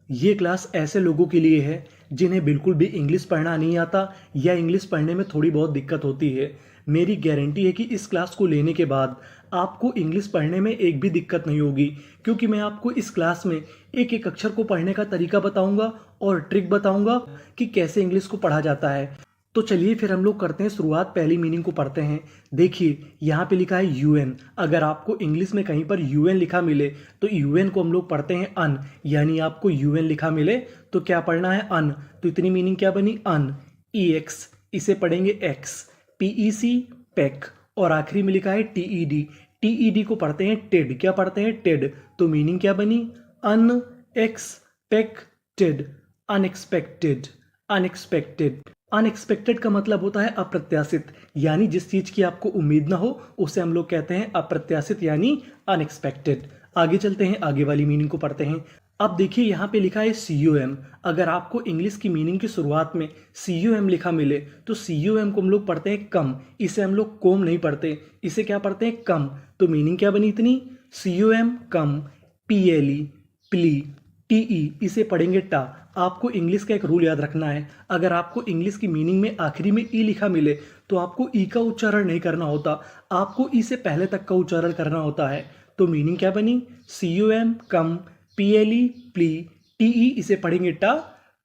ये क्लास ऐसे लोगों के लिए है जिन्हें बिल्कुल भी इंग्लिश पढ़ना नहीं आता या इंग्लिश पढ़ने में थोड़ी बहुत दिक्कत होती है। मेरी गारंटी है कि इस क्लास को लेने के बाद आपको इंग्लिश पढ़ने में एक भी दिक्कत नहीं होगी, क्योंकि मैं आपको इस क्लास में एक एक अक्षर को पढ़ने का तरीका बताऊंगा और ट्रिक बताऊंगा कि कैसे इंग्लिश को पढ़ा जाता है। तो चलिए फिर हम लोग करते हैं शुरुआत, पहली मीनिंग को पढ़ते हैं। देखिए यहाँ पे लिखा है यूएन। अगर आपको इंग्लिश में कहीं पर यूएन लिखा मिले तो यूएन को हम लोग पढ़ते हैं अन, यानी आपको यूएन लिखा मिले तो क्या पढ़ना है, अन। तो इतनी मीनिंग क्या बनी, अन। ई एक्स, इसे पढ़ेंगे एक्स। PEC, pack. और आखिरी में लिखा है टीईडी। टीईडी को पढ़ते हैं टेड, क्या पढ़ते हैं, टेड। तो मीनिंग क्या बनी, अन एक्सपेक्टेड, अनएक्सपेक्टेड, अनएक्सपेक्टेड। अनएक्सपेक्टेड का मतलब होता है अप्रत्याशित, यानी जिस चीज की आपको उम्मीद ना हो उसे हम लोग कहते हैं अप्रत्याशित, यानी अनएक्सपेक्टेड। आगे चलते हैं, आगे वाली मीनिंग को पढ़ते हैं। अब देखिए यहाँ पे लिखा है CUM। अगर आपको इंग्लिश की मीनिंग की शुरुआत में CUM लिखा मिले तो CUM को हम लोग पढ़ते हैं कम। इसे हम लोग कोम नहीं पढ़ते, इसे क्या पढ़ते हैं, कम। तो मीनिंग क्या बनी इतनी, CUM कम। PLE, plea. TE, इसे पढ़ेंगे टा। आपको इंग्लिश का एक रूल याद रखना है, अगर आपको इंग्लिश की मीनिंग में आखिरी में ई लिखा मिले तो आपको ई का उच्चारण नहीं करना होता, आपको ई से पहले तक का उच्चारण करना होता है। तो मीनिंग क्या बनी, CUM कम, PLE प्ली, TE इसे पढ़ेंगे टा,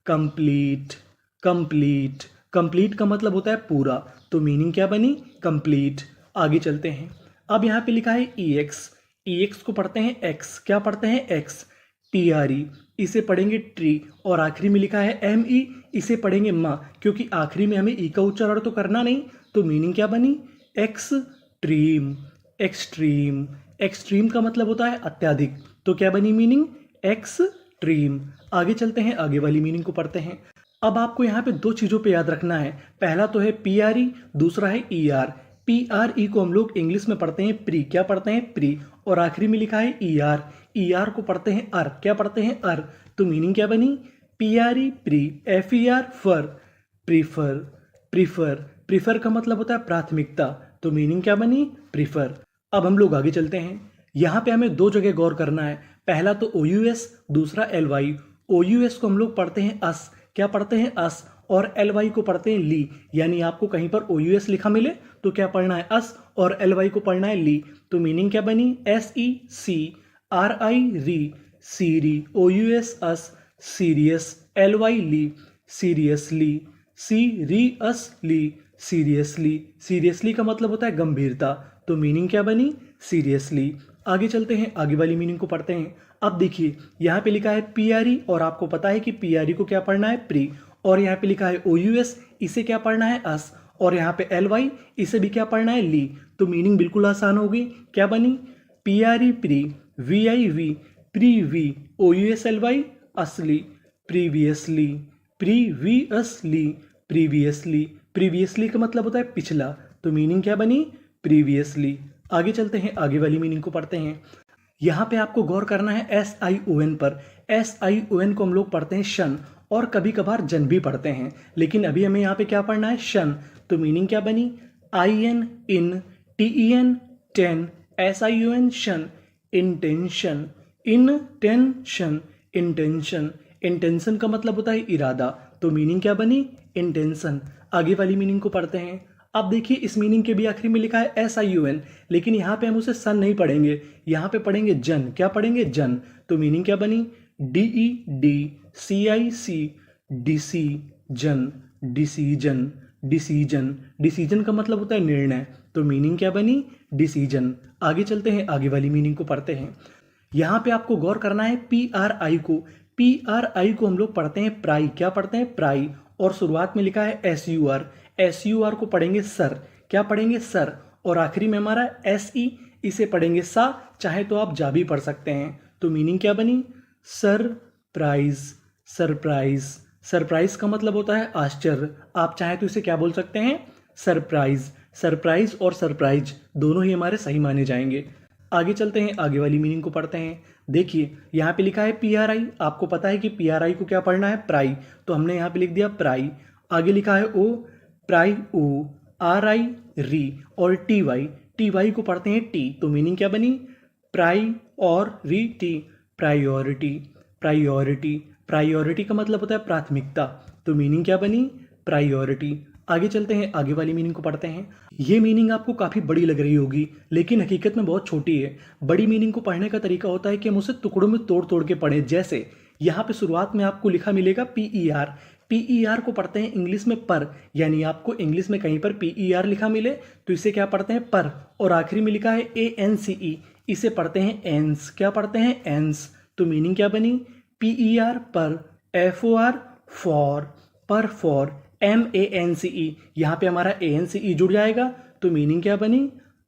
कंप्लीट। कंप्लीट, कंप्लीट का मतलब होता है पूरा, तो मीनिंग क्या बनी, कंप्लीट। आगे चलते हैं। अब यहाँ पे लिखा है EX। EX को पढ़ते हैं एक्स, क्या पढ़ते हैं, एक्स। TRE, इसे पढ़ेंगे ट्री। और आखिरी में लिखा है ME, इसे पढ़ेंगे माँ, क्योंकि आखिरी में हमें ई का उच्चारण तो करना नहीं। तो मीनिंग क्या बनी, एक्सट्रीम। एक्सट्रीम, एक्सट्रीम का मतलब होता है अत्यधिक, तो क्या बनी मीनिंग, एक्सट्रीम। आगे चलते हैं, आगे वाली मीनिंग को पढ़ते हैं। अब आपको यहाँ पे दो चीज़ों पे याद रखना है, पहला तो है PRE, दूसरा है ER। PRE को हम लोग इंग्लिश में पढ़ते हैं प्री, क्या पढ़ते हैं, प्री। और आखिरी में लिखा है ER। ER को पढ़ते हैं अर, क्या पढ़ते हैं, अर। तो मीनिंग क्या बनी, PRE प्री, FER फर, प्रीफर। प्रीफर, प्रीफर का मतलब होता है प्राथमिकता, तो मीनिंग क्या बनी, प्रीफर। अब हम लोग आगे चलते हैं। यहाँ पे हमें दो जगह गौर करना है, पहला तो OUS, दूसरा LY। OUS को हम लोग पढ़ते हैं अस, क्या पढ़ते हैं, अस। और LY को पढ़ते हैं ली, यानी आपको कहीं पर OUS लिखा मिले तो क्या पढ़ना है, अस। और LY को पढ़ना है ली, तो मीनिंग क्या बनी, SECRI री, सीरी। OUS अस, सीरियस। LY ली, सीरियसली। Seriously, seriously. सीरियसली का मतलब होता है गंभीरता, तो मीनिंग क्या बनी, सीरियसली। आगे चलते हैं, आगे वाली मीनिंग को पढ़ते हैं। अब देखिए यहाँ पे लिखा है PRE, और आपको पता है कि PRE को क्या पढ़ना है, प्री। और यहाँ पे लिखा है OUS, इसे क्या पढ़ना है, अस। और यहाँ पे LY, इसे भी क्या पढ़ना है, ली। तो मीनिंग बिल्कुल आसान होगी, क्या बनी, PRE pre, VIV Privi, OUS LY असली, प्रीवियसली। Previously, previously. प्रीवियसली का मतलब होता है पिछला, तो मीनिंग क्या बनी, प्रीवियसली। आगे चलते हैं, आगे वाली मीनिंग को पढ़ते हैं। यहाँ पे आपको गौर करना है SION पर। SION को हम लोग पढ़ते हैं शन, और कभी कभार जन भी पढ़ते हैं, लेकिन अभी हमें यहाँ पे क्या पढ़ना है, शन। तो मीनिंग क्या बनी, IN in, TEN ten, SION शन, इंटेंशन। Intention, intention. इंटेंशन का मतलब होता है इरादा, तो मीनिंग क्या बनी, इंटेंशन। आगे वाली मीनिंग को पढ़ते हैं। अब देखिए इस मीनिंग के भी आखिरी में लिखा है SION, लेकिन यहाँ पे हम उसे सन नहीं पढ़ेंगे, यहाँ पे पढ़ेंगे जन, क्या पढ़ेंगे, जन। तो मीनिंग क्या बनी, DEDCIC, decision. Decision, decision. Decision का मतलब होता है निर्णय, तो मीनिंग क्या बनी, डिसीजन। आगे चलते हैं, आगे वाली मीनिंग को पढ़ते हैं। यहाँ पे आपको गौर करना है PRI को। PRI को हम लोग पढ़ते हैं प्राई, क्या पढ़ते हैं, प्राई। और शुरुआत में लिखा है SUR। SUR को पढ़ेंगे सर, क्या पढ़ेंगे, सर। और आखिरी में हमारा SE, इसे पढ़ेंगे सा, चाहे तो आप जा भी पढ़ सकते हैं। तो मीनिंग क्या बनी, सरप्राइज। सरप्राइज, सरप्राइज का मतलब होता है आश्चर्य, आप चाहे तो इसे क्या बोल सकते हैं, सरप्राइज। सरप्राइज और सरप्राइज दोनों ही हमारे सही माने जाएंगे। आगे चलते हैं, आगे वाली मीनिंग को पढ़ते हैं। देखिए यहाँ पे लिखा है PRI, आपको पता है कि PRI को क्या पढ़ना है, प्राई, तो हमने यहाँ पे लिख दिया प्राई। आगे लिखा है O, प्राई ओ। RI री, और TY को पढ़ते हैं टी, तो मीनिंग क्या बनी, प्राई और री टी, प्रायोरिटी। प्रायोरिटी। प्रायोरिटी का मतलब होता है प्राथमिकता, तो मीनिंग क्या बनी? प्रायोरिटी। आगे चलते हैं, आगे वाली मीनिंग को पढ़ते हैं। ये मीनिंग आपको काफ़ी बड़ी लग रही होगी, लेकिन हकीकत में बहुत छोटी है। बड़ी मीनिंग को पढ़ने का तरीका होता है कि हम उसे टुकड़ों में तोड़ तोड़ के पढ़ें। जैसे यहाँ पे शुरुआत में आपको लिखा मिलेगा PER। PER को पढ़ते हैं इंग्लिश में पर, यानी आपको इंग्लिश में कहीं पर PER लिखा मिले तो इसे क्या पढ़ते हैं? पर। और आखिरी में लिखा है ANCE, इसे पढ़ते हैं एंस। क्या पढ़ते हैं? एंस। तो मीनिंग क्या बनी? PER पर, FOR फॉर, पर फॉर, MANCE, यहाँ पे हमारा ANCE जुड़ जाएगा तो मीनिंग क्या बनी?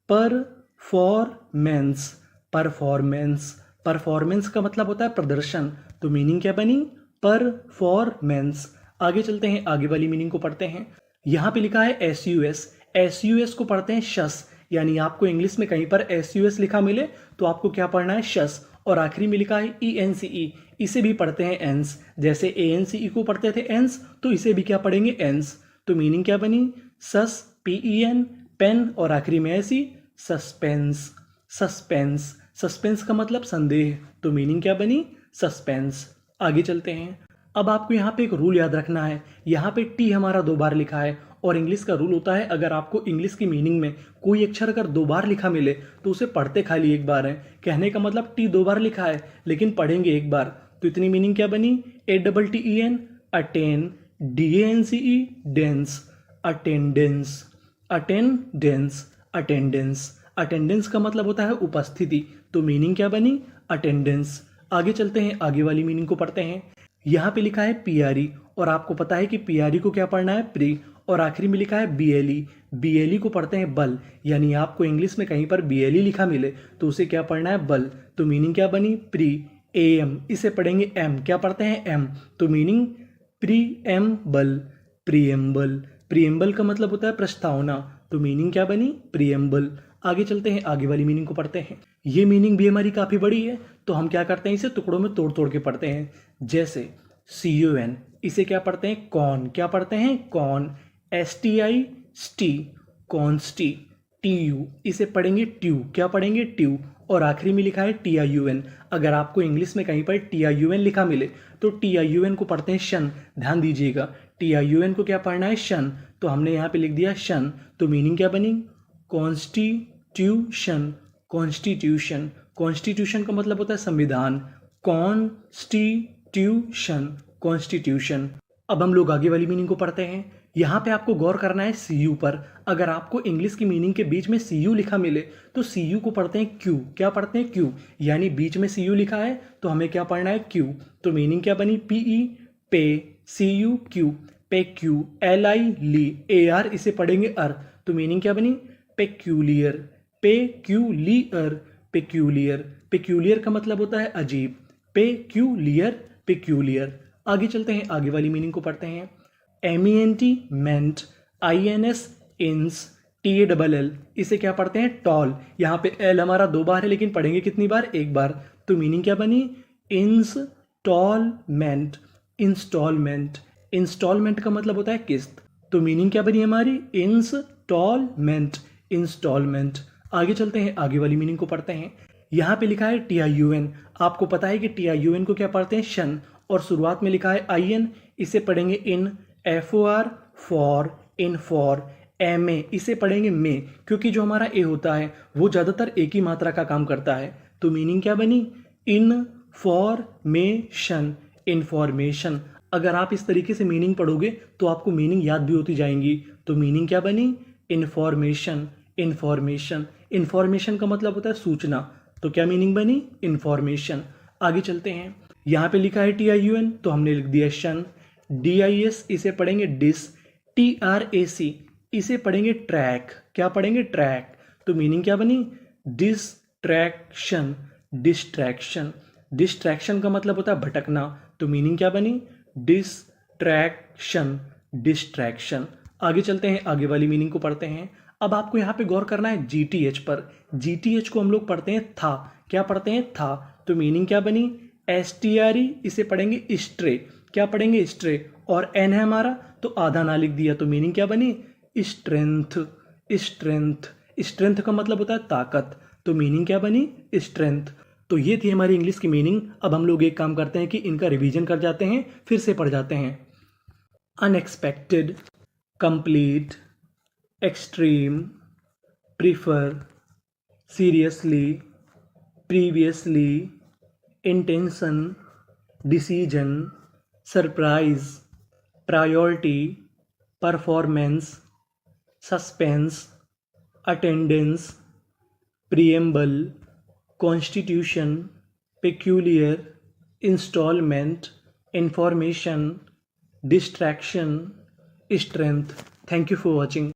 परफॉर्मेंस। परफॉर्मेंस। परफॉर्मेंस का मतलब होता है प्रदर्शन, तो मीनिंग क्या बनी? परफॉर्मेंस। आगे चलते हैं, आगे वाली मीनिंग को पढ़ते हैं। यहाँ पे लिखा है SUS। SUS को पढ़ते हैं शस, यानी आपको इंग्लिश में कहीं पर SUS लिखा मिले तो आपको क्या पढ़ना है? शस। और आखिरी में लिखा है ENCE, इसे भी पढ़ते हैं एंस। जैसे ANCE को पढ़ते थे एंस, तो इसे भी क्या पढ़ेंगे? एंस। तो मीनिंग क्या बनी? सस, PEN, पेन, और आखिरी में ऐसी सस्पेंस। सस्पेंस। सस्पेंस का मतलब संदेह, तो मीनिंग क्या बनी? सस्पेंस। आगे चलते हैं। अब आपको यहाँ पे एक रूल याद रखना है। यहाँ पे T हमारा 2 बार लिखा है, और इंग्लिश का रूल होता है अगर आपको इंग्लिश की मीनिंग में कोई अक्षर अगर 2 बार लिखा मिले तो उसे पढ़ते खाली एक बार है। कहने का मतलब T 2 बार लिखा है लेकिन पढ़ेंगे एक बार, तो इतनी मीनिंग क्या बनी? ATTEN, attain, DANCE, dense, attendance. Attendance. Attendance. Attendance का मतलब होता है उपस्थिति, तो मीनिंग क्या बनी? अटेंडेंस। आगे चलते हैं, आगे वाली मीनिंग को पढ़ते हैं। यहाँ पे लिखा है PRE, और आपको पता है कि PRE को क्या पढ़ना है? प्री। और आखिरी में लिखा है BLE। BLE को पढ़ते हैं बल, यानी आपको इंग्लिश में कहीं पर BLE लिखा मिले तो उसे क्या पढ़ना है? बल। तो मीनिंग क्या बनी? प्री AM, इसे पढ़ेंगे M। क्या पढ़ते हैं? M। तो मीनिंग प्रीएम्बल। प्रीएम्बल। प्रीएम्बल का मतलब होता है प्रस्तावना, तो मीनिंग क्या बनी? प्रीएम्बल। आगे चलते हैं, आगे वाली मीनिंग को पढ़ते हैं। ये मीनिंग भी हमारी काफ़ी बड़ी है, तो हम क्या करते हैं? इसे टुकड़ों में तोड़ तोड़ के पढ़ते हैं। जैसे CON, इसे क्या पढ़ते हैं? कॉन। क्या पढ़ते हैं? कॉन। STI, स्टी, कॉन्स्टी। TU, इसे पढ़ेंगे ट्यू। क्या पढ़ेंगे? ट्यू। और आखिरी में लिखा है TIUN। अगर आपको इंग्लिश में कहीं पर TIUN लिखा मिले तो TIUN को पढ़ते हैं शन। ध्यान दीजिएगा, TIUN को क्या पढ़ना है? शन। तो हमने यहाँ पे लिख दिया शन, तो मीनिंग क्या बनी? कॉन्स्टिट्यूशन। कॉन्स्टिट्यूशन। कॉन्स्टिट्यूशन का मतलब होता है संविधान। कॉन्स्टिट्यूशन। कॉन्स्टिट्यूशन। अब हम लोग आगे वाली मीनिंग को पढ़ते हैं। यहाँ पे आपको गौर करना है CU पर। अगर आपको इंग्लिश की मीनिंग के बीच में CU लिखा मिले तो CU को पढ़ते हैं Q। क्या पढ़ते हैं? Q, यानी बीच में CU लिखा है तो हमें क्या पढ़ना है? Q। तो मीनिंग क्या बनी? PE, पे, CU, Q, पेक्यू। LI, ली, AR, इसे पढ़ेंगे अर, तो मीनिंग क्या बनी? पेक्यूलियर। पेक्यूलियर। पेक्यूलियर। पेक्यूलियर का मतलब होता है अजीब। पेक्यूलियर। पेक्यूलियर। आगे चलते हैं, आगे वाली मीनिंग को पढ़ते हैं। MENT, मेंट, INS, इंस, TALL, इसे क्या पढ़ते हैं? टॉल। यहाँ पे L हमारा 2 बार है लेकिन पढ़ेंगे कितनी बार? एक बार। तो मीनिंग क्या बनी? इंस्टॉलमेंट। इंस्टॉलमेंट। इंस्टॉलमेंट का मतलब होता है किस्त, तो मीनिंग क्या बनी हमारी? इंस्टॉलमेंट। इंस्टॉलमेंट। आगे चलते हैं, आगे वाली मीनिंग को पढ़ते हैं। यहाँ पे लिखा है TIUN। आपको पता है कि TIUN को क्या पढ़ते हैं? शन। और शुरुआत में लिखा है IN, इसे पढ़ेंगे इन। FOR for, in for. MA, इसे पढ़ेंगे में, क्योंकि जो हमारा A होता है वो ज़्यादातर एक ही मात्रा का काम करता है। तो मीनिंग क्या बनी? इनफॉर्मेशन। इन्फॉर्मेशन। अगर आप इस तरीके से मीनिंग पढ़ोगे तो आपको मीनिंग याद भी होती जाएंगी। तो मीनिंग क्या बनी? इन्फॉर्मेशन। इन्फॉर्मेशन। इन्फॉर्मेशन का मतलब होता है सूचना, तो क्या मीनिंग बनी? इन्फॉर्मेशन। आगे चलते हैं। यहाँ पे लिखा है TIUN तो हमने लिख दिया शन। DIS, इसे पढ़ेंगे डिस। TRAC, इसे पढ़ेंगे ट्रैक। क्या पढ़ेंगे? ट्रैक। तो मीनिंग क्या बनी? डिस्ट्रैक्शन। डिस्ट्रैक्शन। डिस्ट्रैक्शन का मतलब होता है भटकना, तो मीनिंग क्या बनी? डिस्ट्रैक्शन। डिस्ट्रैक्शन। आगे चलते हैं, आगे वाली मीनिंग को पढ़ते हैं। अब आपको यहाँ पे गौर करना है GTH पर। GTH को हम लोग पढ़ते हैं था। क्या पढ़ते हैं? था। तो मीनिंग क्या बनी? STRE, इसे पढ़ेंगे स्ट्रे। क्या पढ़ेंगे? स्ट्रे। और N है हमारा तो आधा ना लिख दिया, तो मीनिंग क्या बनी? स्ट्रेंथ। स्ट्रेंथ। स्ट्रेंथ का मतलब होता है ताकत, तो मीनिंग क्या बनी? स्ट्रेंथ। तो ये थी हमारी इंग्लिश की मीनिंग। अब हम लोग एक काम करते हैं कि इनका रिवीजन कर जाते हैं, फिर से पढ़ जाते हैं। Unexpected, complete, extreme, prefer, seriously, previously, intention, decision, surprise, priority, performance, suspense, attendance, preamble, constitution, peculiar, installment, information, distraction, strength. Thank you for watching.